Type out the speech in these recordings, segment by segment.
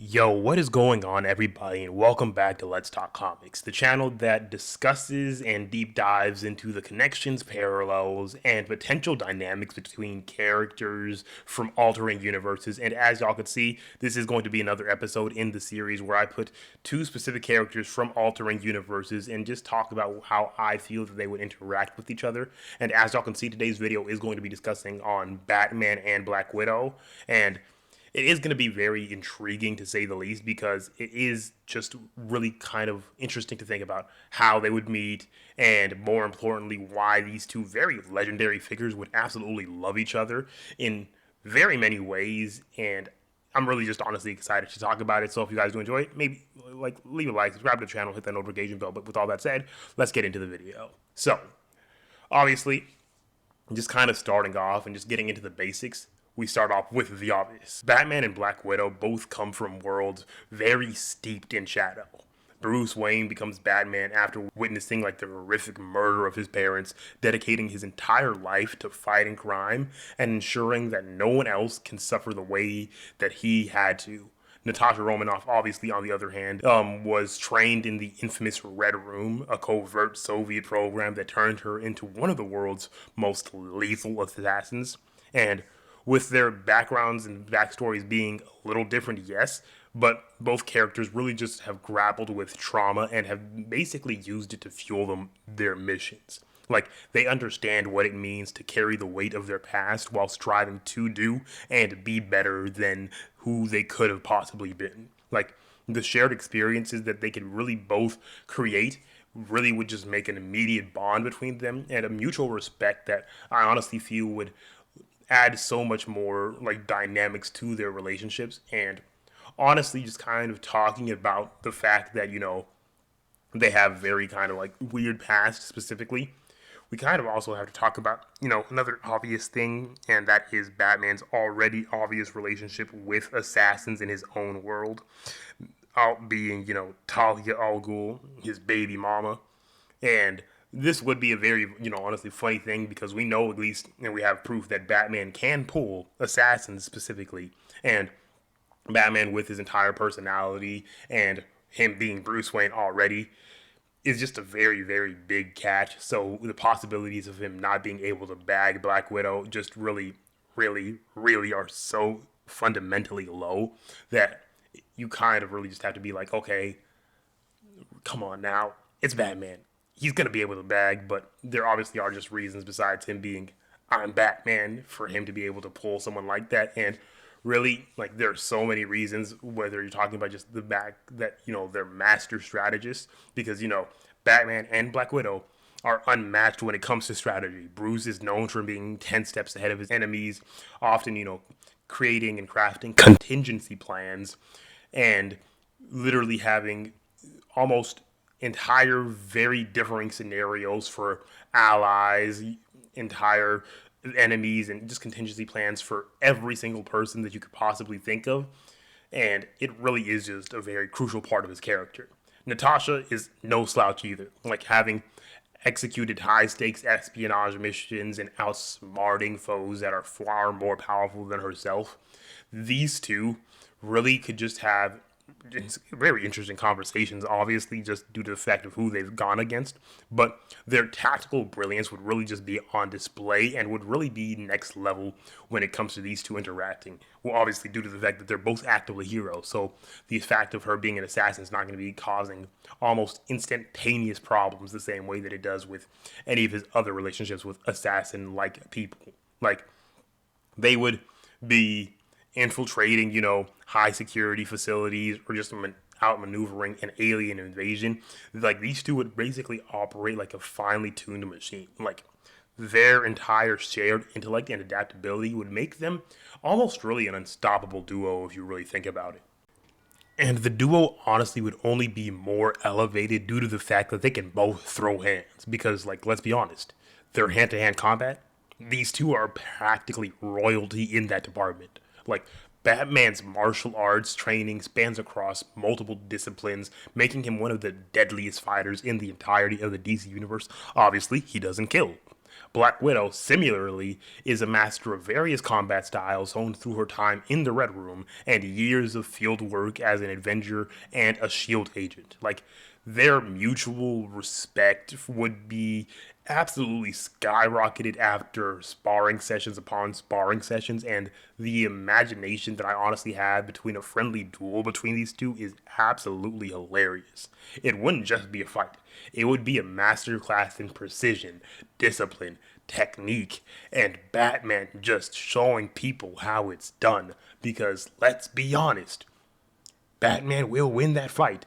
Yo, what is going on, everybody, and welcome back to Let's Talk Comics, the channel that discusses and deep dives into the connections, parallels, and potential dynamics between characters from altering universes. And as y'all can see, this is going to be another episode in the series where I put two specific characters from altering universes and just talk about how I feel that they would interact with each other. And as y'all can see, today's video is going to be discussing on Batman and Black Widow, and it is going to be very intriguing to say the least because it is just really kind of interesting to think about how they would meet and more importantly why these two very legendary figures would absolutely love each other in very many ways. And I'm really just honestly excited to talk about it. So if you guys do enjoy it, maybe like leave a like, subscribe to the channel, hit that notification bell. But with all that said, let's get into the video. So obviously, just kind of starting off and just getting into the basics, we start off with the obvious. Batman and Black Widow both come from worlds very steeped in shadow. Bruce Wayne becomes Batman after witnessing like the horrific murder of his parents, dedicating his entire life to fighting crime and ensuring that no one else can suffer the way that he had to. Natasha Romanoff, obviously, on the other hand, was trained in the infamous Red Room, a covert Soviet program that turned her into one of the world's most lethal assassins. And with their backgrounds and backstories being a little different, yes, but both characters really just have grappled with trauma and have basically used it to fuel their missions. Like, they understand what it means to carry the weight of their past while striving to do and be better than who they could have possibly been. Like, the shared experiences that they could really both create really would just make an immediate bond between them and a mutual respect that I honestly feel would add so much more like dynamics to their relationships. And honestly, just kind of talking about the fact that they have very kind of like weird past specifically, we kind of also have to talk about another obvious thing, and that is Batman's already obvious relationship with assassins in his own world, out being Talia al Ghul, his baby mama. And this would be a very, honestly funny thing because we know at least, and we have proof that Batman can pull assassins specifically. And Batman, with his entire personality and him being Bruce Wayne already, is just a very, very big catch. So the possibilities of him not being able to bag Black Widow just really, really, really are so fundamentally low that you kind of really just have to be like, okay, come on now. It's Batman. He's going to be able to bag, but there obviously are just reasons besides him being, I'm Batman, for him to be able to pull someone like that. And really, like, there are so many reasons, whether you're talking about just the fact that, they're master strategists, because, Batman and Black Widow are unmatched when it comes to strategy. Bruce is known for being 10 steps ahead of his enemies, often, creating and crafting contingency plans and literally having almost entire very differing scenarios for allies, entire enemies, and just contingency plans for every single person that you could possibly think of. And it really is just a very crucial part of his character. Natasha is no slouch either. Like, having executed high stakes espionage missions and outsmarting foes that are far more powerful than herself, these two really could just have very interesting conversations, obviously, just due to the fact of who they've gone against. But their tactical brilliance would really just be on display and would really be next level when it comes to these two interacting. Well, obviously, due to the fact that they're both actively heroes. So the fact of her being an assassin is not going to be causing almost instantaneous problems the same way that it does with any of his other relationships with assassin-like people. Like, they would be infiltrating, high security facilities or just out maneuvering an alien invasion. Like, these two would basically operate like a finely tuned machine. Like, their entire shared intellect and adaptability would make them almost really an unstoppable duo if you really think about it. And the duo honestly would only be more elevated due to the fact that they can both throw hands. Because, like, let's be honest, their hand to hand combat, these two are practically royalty in that department. Like, Batman's martial arts training spans across multiple disciplines, making him one of the deadliest fighters in the entirety of the DC universe. Obviously, he doesn't kill. Black Widow, similarly, is a master of various combat styles honed through her time in the Red Room and years of field work as an Avenger and a SHIELD agent. Like, their mutual respect would be absolutely skyrocketed after sparring sessions upon sparring sessions, and the imagination that I honestly have between a friendly duel between these two is absolutely hilarious. It wouldn't just be a fight, it would be a masterclass in precision, discipline, technique, and Batman just showing people how it's done. Because let's be honest, Batman will win that fight.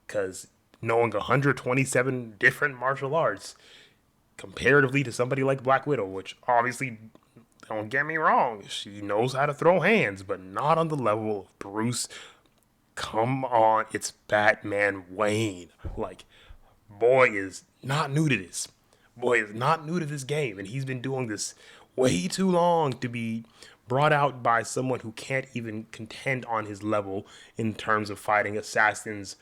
Because knowing 127 different martial arts, comparatively to somebody like Black Widow, which obviously, don't get me wrong, she knows how to throw hands, but not on the level of Bruce. Come on, it's Batman Wayne. Like, boy is not new to this. Boy is not new to this game, and he's been doing this way too long to be brought out by someone who can't even contend on his level in terms of fighting assassins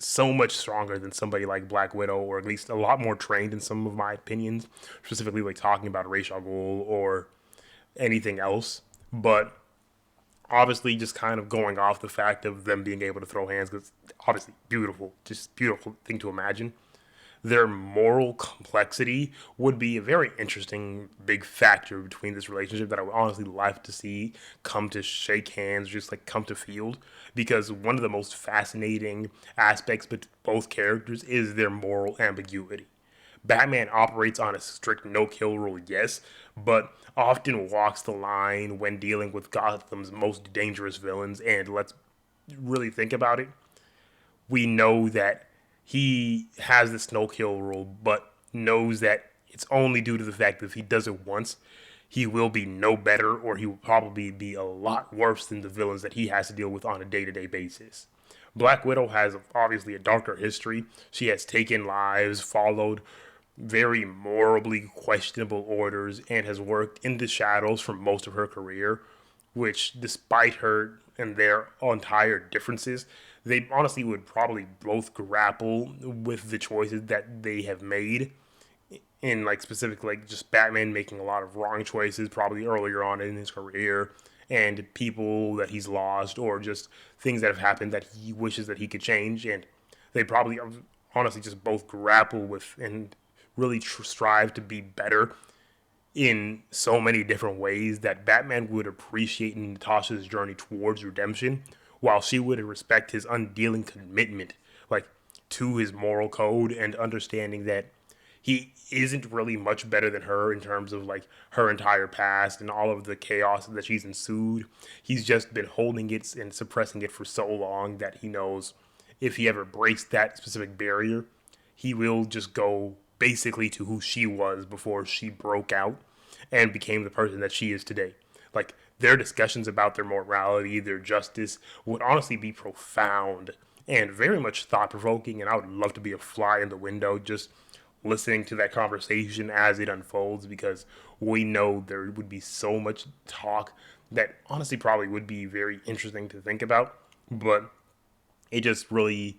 so much stronger than somebody like Black Widow, or at least a lot more trained in some of my opinions, specifically like talking about Ra's al Ghul or anything else. But obviously, just kind of going off the fact of them being able to throw hands, because obviously beautiful, just beautiful thing to imagine. Their moral complexity would be a very interesting big factor between this relationship that I would honestly like to see come to shake hands, just like come to field. Because one of the most fascinating aspects with both characters is their moral ambiguity. Batman operates on a strict no kill rule, yes, but often walks the line when dealing with Gotham's most dangerous villains. And let's really think about it. We know that he has this no kill rule, but knows that it's only due to the fact that if he does it once, he will be no better, or he will probably be a lot worse than the villains that he has to deal with on a day to day basis. Black Widow has obviously a darker history. She has taken lives, followed very morally questionable orders, and has worked in the shadows for most of her career, which, despite her and their entire differences, they honestly would probably both grapple with the choices that they have made. In like specific, like just Batman making a lot of wrong choices probably earlier on in his career, and people that he's lost, or just things that have happened that he wishes that he could change. And they probably honestly just both grapple with and really strive to be better in so many different ways that Batman would appreciate Natasha's journey towards redemption, while she would respect his undealing commitment, like, to his moral code, and understanding that he isn't really much better than her in terms of like her entire past and all of the chaos that she's ensued. He's just been holding it and suppressing it for so long that he knows if he ever breaks that specific barrier, he will just go basically to who she was before she broke out and became the person that she is today. Like, their discussions about their morality, their justice would honestly be profound and very much thought provoking. And I would love to be a fly in the window just listening to that conversation as it unfolds, because we know there would be so much talk that honestly probably would be very interesting to think about. But it just really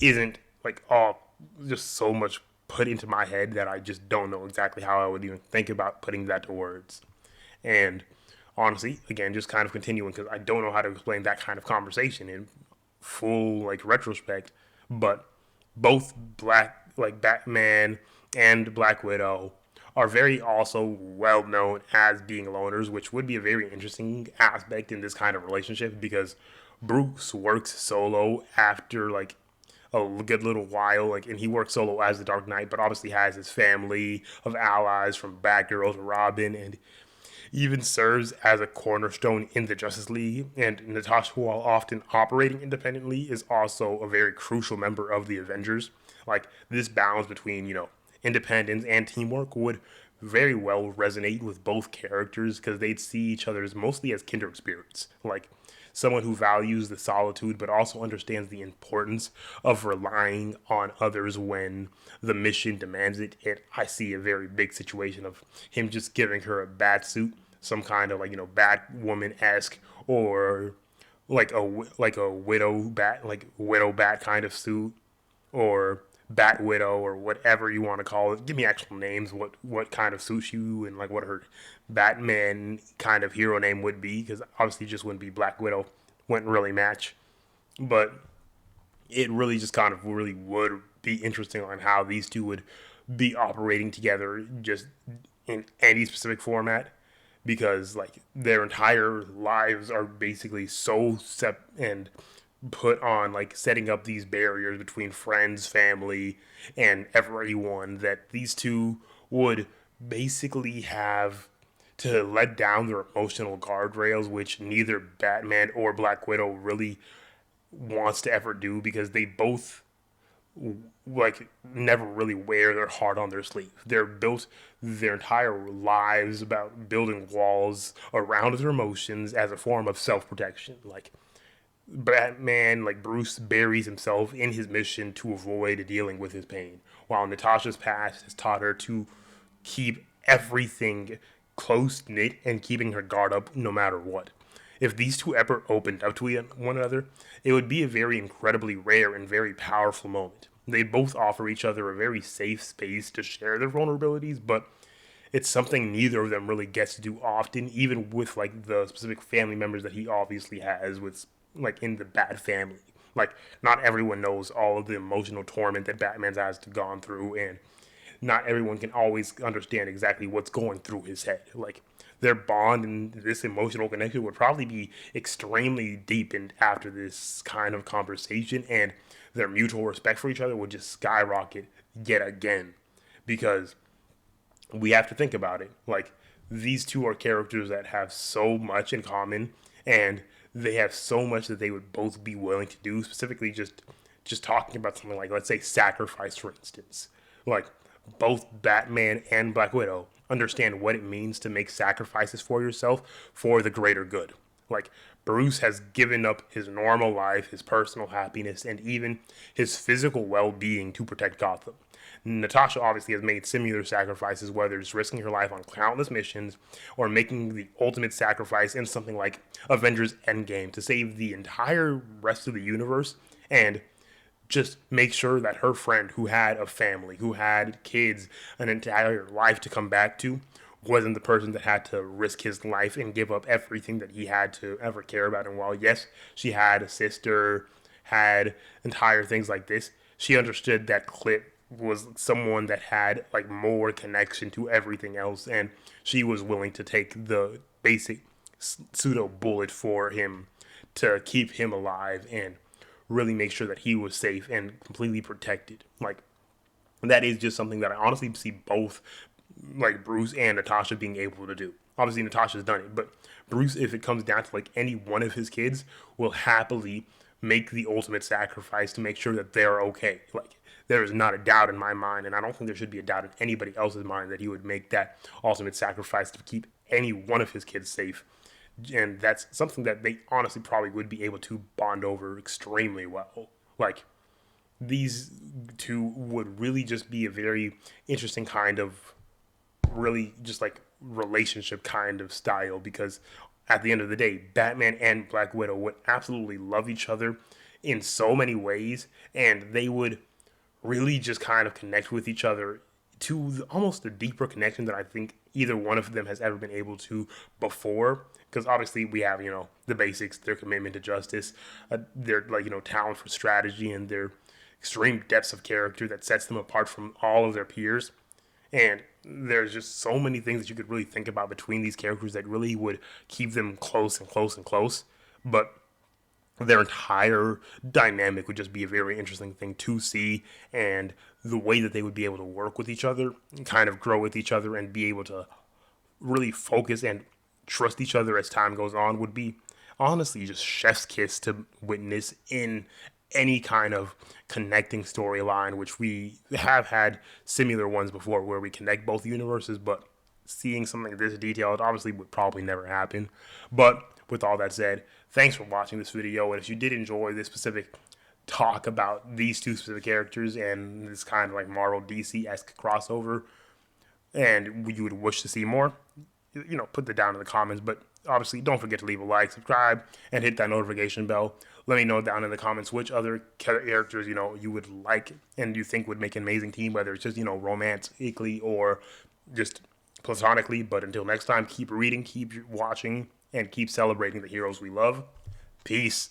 isn't like all just so much put into my head that I just don't know exactly how I would even think about putting that to words. And honestly, again, just kind of continuing, because I don't know how to explain that kind of conversation in full like retrospect. But both Batman and Black Widow are very also well known as being loners, which would be a very interesting aspect in this kind of relationship, because Bruce works solo after like a good little while, like, and he works solo as the Dark Knight, but obviously has his family of allies from Batgirl to Robin, and even serves as a cornerstone in the Justice League. And Natasha, while often operating independently, is also a very crucial member of the Avengers. Like, this balance between, independence and teamwork would very well resonate with both characters, because they'd see each other as mostly as kindred spirits. Like, someone who values the solitude but also understands the importance of relying on others when the mission demands it. And I see a very big situation of him just giving her a bat suit, some kind of like Batwoman esque, or like a widow bat kind of suit, or Bat Widow or whatever you want to call it. Give me actual names. What kind of suits you and like what her Batman kind of hero name would be, because obviously it just wouldn't be Black Widow. Wouldn't really match. But it really just kind of really would be interesting on how these two would be operating together just in any specific format, because like their entire lives are basically so set and put on like setting up these barriers between friends, family, and everyone, that these two would basically have to let down their emotional guardrails, which neither Batman or Black Widow really wants to ever do, because they both like never really wear their heart on their sleeve. They're built their entire lives about building walls around their emotions as a form of self-protection. Like Batman, like Bruce, buries himself in his mission to avoid dealing with his pain, while Natasha's past has taught her to keep everything close knit and keeping her guard up no matter what. If these two ever opened up to one another, it would be a very incredibly rare and very powerful moment. They both offer each other a very safe space to share their vulnerabilities, but it's something neither of them really gets to do often, even with like the specific family members that he obviously has with like in the Bat family. Like not everyone knows all of the emotional torment that Batman has gone through, and not everyone can always understand exactly what's going through his head. Like their bond and this emotional connection would probably be extremely deepened after this kind of conversation, and their mutual respect for each other would just skyrocket yet again, because we have to think about it. Like these two are characters that have so much in common, and they have so much that they would both be willing to do. Specifically, just talking about something like, let's say, sacrifice, for instance. Like both Batman and Black Widow understand what it means to make sacrifices for yourself for the greater good. Like Bruce has given up his normal life, his personal happiness, and even his physical well-being to protect Gotham. Natasha obviously has made similar sacrifices, whether it's risking her life on countless missions or making the ultimate sacrifice in something like Avengers Endgame to save the entire rest of the universe and just make sure that her friend, who had a family, who had kids, an entire life to come back to, wasn't the person that had to risk his life and give up everything that he had to ever care about. And while, yes, she had a sister, had entire things like this, she understood that Clip was someone that had like more connection to everything else, and she was willing to take the basic pseudo bullet for him to keep him alive and really make sure that he was safe and completely protected. Like that is just something that I honestly see both like Bruce and Natasha being able to do. Obviously Natasha's done it, but Bruce, if it comes down to like any one of his kids, will happily make the ultimate sacrifice to make sure that they're okay. Like there is not a doubt in my mind, and I don't think there should be a doubt in anybody else's mind that he would make that ultimate sacrifice to keep any one of his kids safe. And that's something that they honestly probably would be able to bond over extremely well. Like these two would really just be a very interesting kind of really just like relationship kind of style, because at the end of the day, Batman and Black Widow would absolutely love each other in so many ways, and they would really just kind of connect with each other to almost a deeper connection that I think either one of them has ever been able to before. Because obviously we have, the basics, their commitment to justice, their like, talent for strategy, and their extreme depths of character that sets them apart from all of their peers. And there's just so many things that you could really think about between these characters that really would keep them close and close and close. But their entire dynamic would just be a very interesting thing to see, and the way that they would be able to work with each other, kind of grow with each other, and be able to really focus and trust each other as time goes on would be honestly just chef's kiss to witness in any kind of connecting storyline, which we have had similar ones before where we connect both universes, but seeing something this detailed obviously would probably never happen. But with all that said, thanks for watching this video, and if you did enjoy this specific talk about these two specific characters and this kind of like Marvel DC-esque crossover, and you would wish to see more, put that down in the comments. But Obviously, don't forget to leave a like, subscribe, and hit that notification bell. Let me know down in the comments which other characters you would like and you think would make an amazing team, whether it's just romantically or just platonically. But until next time, keep reading, keep watching, and keep celebrating the heroes we love. Peace.